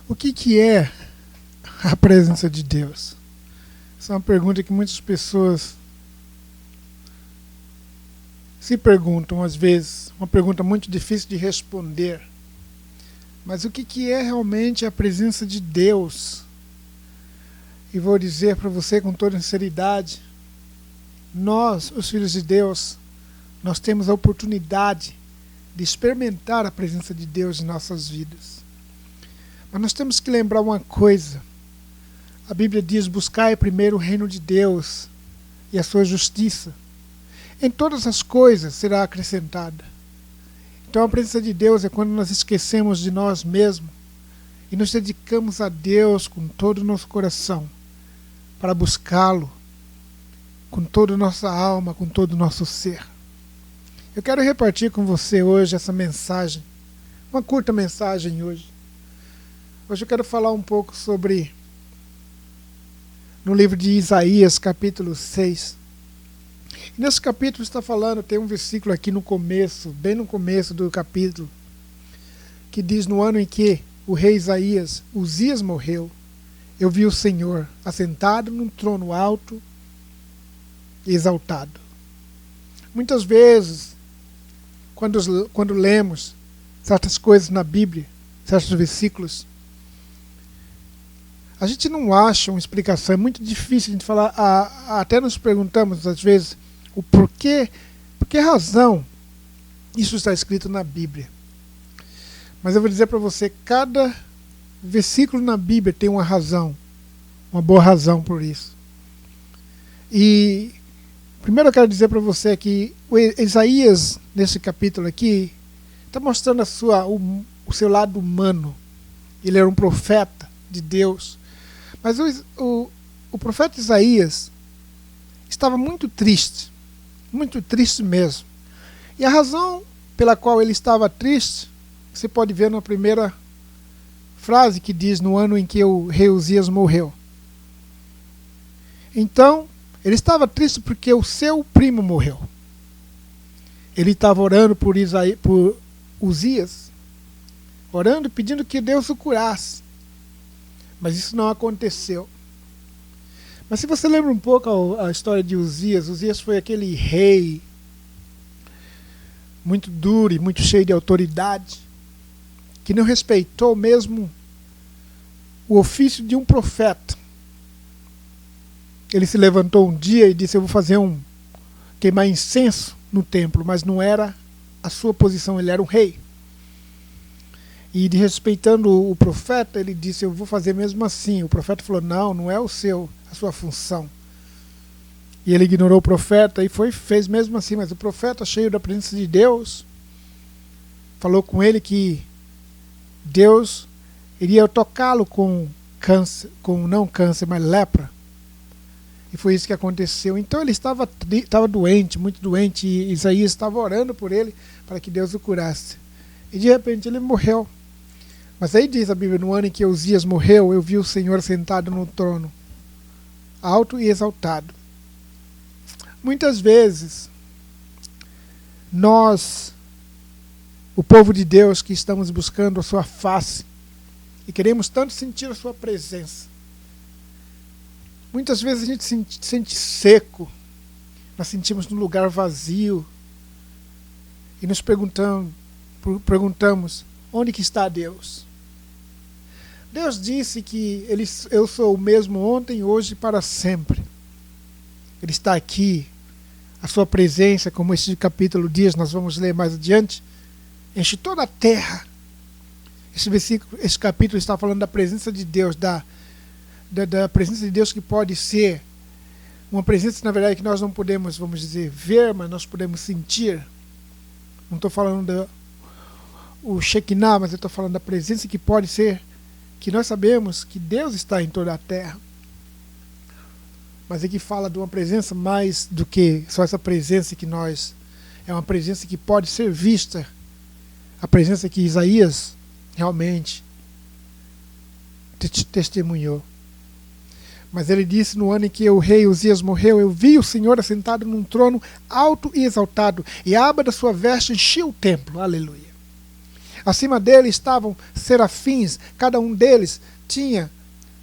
O que é a presença de Deus? Essa é uma pergunta que muitas pessoas se perguntam às vezes, uma pergunta muito difícil de responder. Mas o que é realmente a presença de Deus? E vou dizer para você com toda sinceridade, nós, os filhos de Deus, nós temos a oportunidade de experimentar a presença de Deus em nossas vidas. Mas nós temos que lembrar uma coisa. A Bíblia diz: buscai primeiro o reino de Deus e a sua justiça. Em todas as coisas será acrescentada. Então a presença de Deus é quando nós esquecemos de nós mesmos e nos dedicamos a Deus com todo o nosso coração para buscá-lo com toda a nossa alma, com todo o nosso ser. Eu quero repartir com você hoje essa mensagem, uma curta mensagem hoje. Hoje eu quero falar um pouco sobre, no livro de Isaías, capítulo 6. E nesse capítulo está falando, tem um versículo aqui no começo, bem no começo do capítulo, que diz: no ano em que o rei Isaías, Uzias, morreu, eu vi o Senhor assentado num trono alto e exaltado. Muitas vezes, quando lemos certas coisas na Bíblia, certos versículos, a gente não acha uma explicação, é muito difícil a gente falar, até nos perguntamos às vezes o porquê, por que razão isso está escrito na Bíblia. Mas eu vou dizer para você, cada versículo na Bíblia tem uma razão, uma boa razão por isso. E primeiro eu quero dizer para você que o Isaías, nesse capítulo aqui, está mostrando o seu lado humano. Ele era um profeta de Deus. Mas o profeta Isaías estava muito triste mesmo. E a razão pela qual ele estava triste, você pode ver na primeira frase que diz: no ano em que o rei Uzias morreu. Então, ele estava triste porque o seu primo morreu. Ele estava orando por Uzias, orando, pedindo que Deus o curasse. Mas isso não aconteceu. Mas se você lembra um pouco a história de Uzias, Uzias foi aquele rei muito duro e muito cheio de autoridade, que não respeitou mesmo o ofício de um profeta. Ele se levantou um dia e disse: eu vou fazer queimar incenso no templo, mas não era a sua posição, ele era um rei. E respeitando o profeta, ele disse: eu vou fazer mesmo assim. O profeta falou: não é a sua função. E ele ignorou o profeta e fez mesmo assim. Mas o profeta, cheio da presença de Deus, falou com ele que Deus iria tocá-lo com câncer, não câncer, mas lepra. E foi isso que aconteceu. Então ele estava doente, muito doente, e Isaías estava orando por ele para que Deus o curasse. E de repente ele morreu. Mas aí diz a Bíblia: no ano em que Uzias morreu, eu vi o Senhor sentado no trono, alto e exaltado. Muitas vezes, nós, o povo de Deus que estamos buscando a sua face, e queremos tanto sentir a sua presença, muitas vezes a gente se sente seco, nós sentimos num lugar vazio, e nos perguntamos: onde que está Deus? Deus disse que eu sou o mesmo ontem, hoje e para sempre. Ele está aqui. A sua presença, como esse capítulo diz, nós vamos ler mais adiante, enche toda a terra. Esse capítulo está falando da presença de Deus, da presença de Deus, que pode ser uma presença, na verdade, que nós não podemos, vamos dizer, ver, mas nós podemos sentir. Não estou falando o Shekinah, mas eu estou falando da presença que pode ser, que nós sabemos que Deus está em toda a terra. Mas aqui fala de uma presença mais do que só essa presença que nós... É uma presença que pode ser vista. A presença que Isaías realmente testemunhou. Mas ele disse: no ano em que o rei Uzias morreu, eu vi o Senhor assentado num trono alto e exaltado, e a aba da sua veste enchia o templo. Aleluia. Acima dele estavam serafins, cada um deles tinha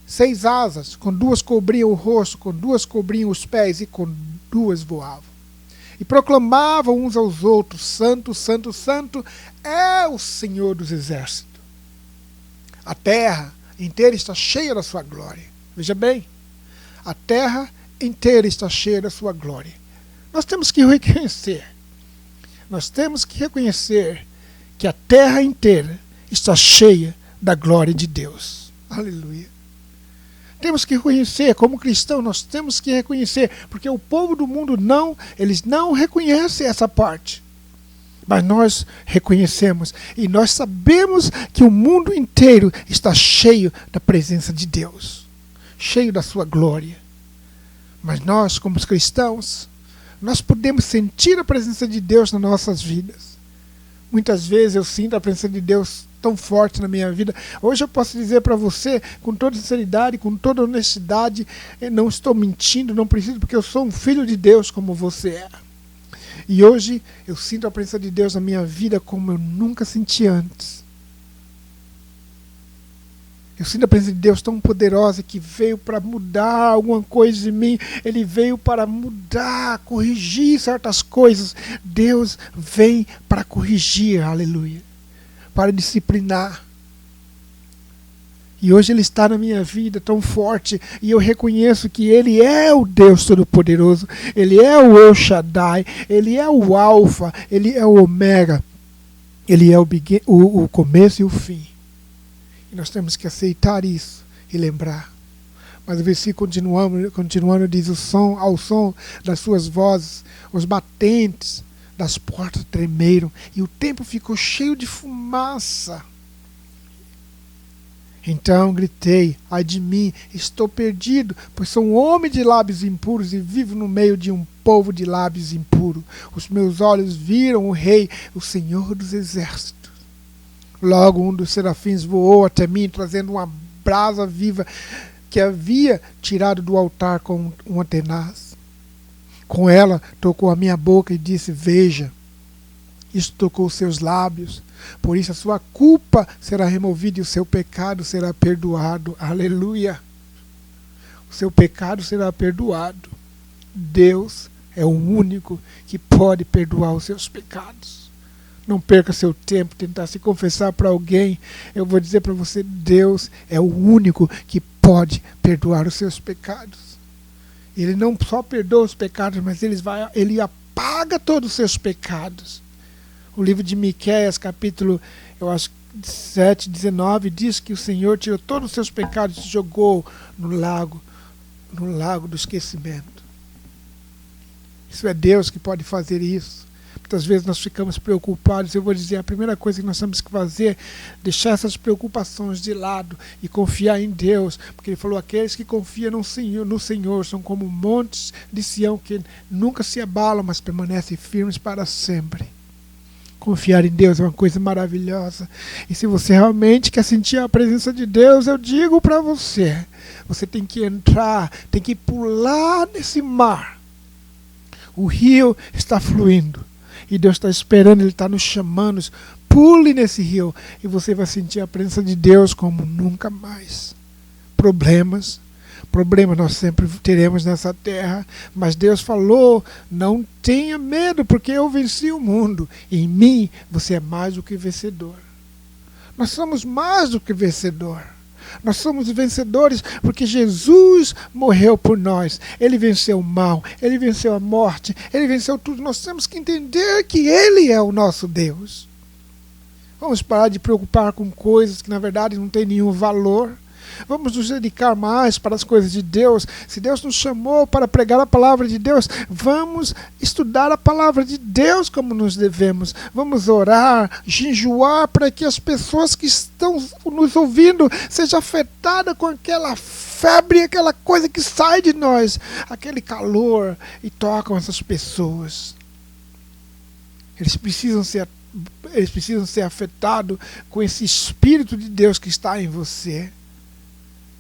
6 asas, com 2 cobriam o rosto, com 2 cobriam os pés e com 2 voavam. E proclamavam uns aos outros: Santo, Santo, Santo é o Senhor dos Exércitos. A terra inteira está cheia da sua glória. Veja bem, a terra inteira está cheia da sua glória. Nós temos que reconhecer que a terra inteira está cheia da glória de Deus. Aleluia. Temos que reconhecer, como cristão, nós temos que reconhecer, porque o povo do mundo eles não reconhecem essa parte. Mas nós reconhecemos e nós sabemos que o mundo inteiro está cheio da presença de Deus, cheio da sua glória. Mas nós, como cristãos, nós podemos sentir a presença de Deus nas nossas vidas. Muitas vezes eu sinto a presença de Deus tão forte na minha vida. Hoje eu posso dizer para você, com toda sinceridade, com toda honestidade, eu não estou mentindo, não preciso, porque eu sou um filho de Deus como você é. E hoje eu sinto a presença de Deus na minha vida como eu nunca senti antes. Eu sinto a presença de Deus tão poderosa que veio para mudar alguma coisa em mim. Ele veio para mudar, corrigir certas coisas. Deus vem para corrigir, aleluia, para disciplinar. E hoje Ele está na minha vida tão forte, e eu reconheço que Ele é o Deus Todo-Poderoso, Ele é o El Shaddai, Ele é o Alfa, Ele é o Ômega, Ele é o começo e o fim. E nós temos que aceitar isso e lembrar. Mas o versículo continuando diz: ao som das suas vozes, os batentes das portas tremeram, e o templo ficou cheio de fumaça. Então gritei: ai de mim, estou perdido, pois sou um homem de lábios impuros e vivo no meio de um povo de lábios impuros. Os meus olhos viram o Rei, o Senhor dos Exércitos. Logo um dos serafins voou até mim, trazendo uma brasa viva que havia tirado do altar com uma tenaz. Com ela tocou a minha boca e disse: veja, isto tocou os seus lábios, por isso a sua culpa será removida e o seu pecado será perdoado. Aleluia! O seu pecado será perdoado. Deus é o único que pode perdoar os seus pecados. Não perca seu tempo tentar se confessar para alguém. Eu vou dizer para você: Deus é o único que pode perdoar os seus pecados. Ele não só perdoa os pecados, mas ele apaga todos os seus pecados. O livro de Miqueias, capítulo, 7, 19, diz que o Senhor tirou todos os seus pecados e jogou no lago do esquecimento. Isso é Deus que pode fazer isso. Muitas vezes nós ficamos preocupados. Eu vou dizer, a primeira coisa que nós temos que fazer é deixar essas preocupações de lado e confiar em Deus. Porque Ele falou: aqueles que confiam no Senhor são como montes de Sião que nunca se abalam, mas permanecem firmes para sempre. Confiar em Deus é uma coisa maravilhosa. E se você realmente quer sentir a presença de Deus, eu digo para você, você tem que entrar, tem que pular nesse mar. O rio está fluindo e Deus está esperando, Ele está nos chamando. Pule nesse rio e você vai sentir a presença de Deus como nunca mais. Problemas nós sempre teremos nessa terra, mas Deus falou: não tenha medo, porque eu venci o mundo. Em mim você é mais do que vencedor. Nós somos mais do que vencedor. Nós somos vencedores porque Jesus morreu por nós. Ele venceu o mal, Ele venceu a morte, Ele venceu tudo. Nós temos que entender que Ele é o nosso Deus. Vamos parar de preocupar com coisas que na verdade não têm nenhum valor. Vamos nos dedicar mais para as coisas de Deus. Se Deus nos chamou para pregar a palavra de Deus, vamos estudar a palavra de Deus como nos devemos. Vamos orar, jejuar, para que as pessoas que estão nos ouvindo sejam afetadas com aquela febre, aquela coisa que sai de nós, aquele calor, e tocam essas pessoas. Eles precisam ser afetados com esse Espírito de Deus que está em você.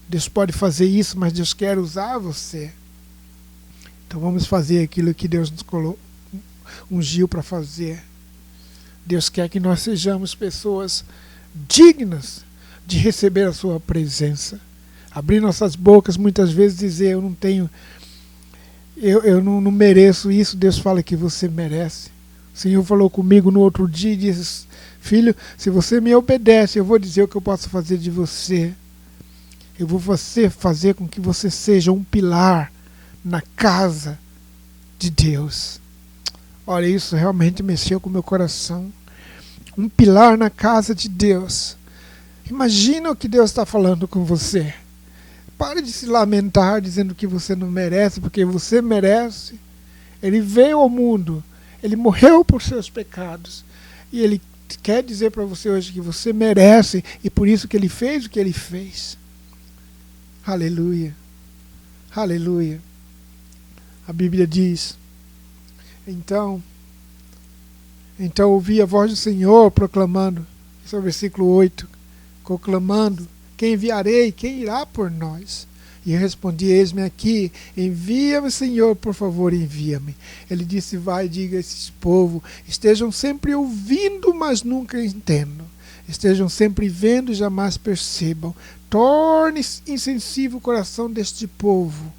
Deus pode fazer isso, mas Deus quer usar você. Então vamos fazer aquilo que Deus nos ungiu para fazer. Deus quer que nós sejamos pessoas dignas de receber a sua presença. Abrir nossas bocas, muitas vezes dizer, eu não tenho, eu não mereço isso. Deus fala que você merece. O Senhor falou comigo no outro dia e disse, filho, se você me obedece, eu vou dizer o que eu posso fazer de você. Eu vou fazer com que você seja um pilar na casa de Deus. Olha, isso realmente mexeu com o meu coração. Um pilar na casa de Deus. Imagina o que Deus está falando com você. Pare de se lamentar dizendo que você não merece, porque você merece. Ele veio ao mundo, ele morreu por seus pecados. E ele quer dizer para você hoje que você merece, e por isso que ele fez o que ele fez. Aleluia. Aleluia. A Bíblia diz, então ouvi a voz do Senhor proclamando, esse é o versículo 8, proclamando, quem enviarei, quem irá por nós? E eu respondi, eis-me aqui, envia-me, Senhor, por favor, envia-me. Ele disse, vai, diga a esse povo, estejam sempre ouvindo, mas nunca entendam. Estejam sempre vendo e jamais percebam. Torne insensível o coração deste povo.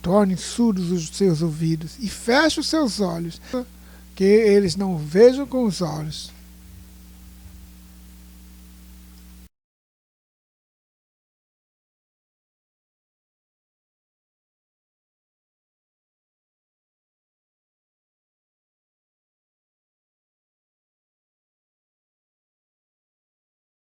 Torne surdos os seus ouvidos e feche os seus olhos, que eles não vejam com os olhos,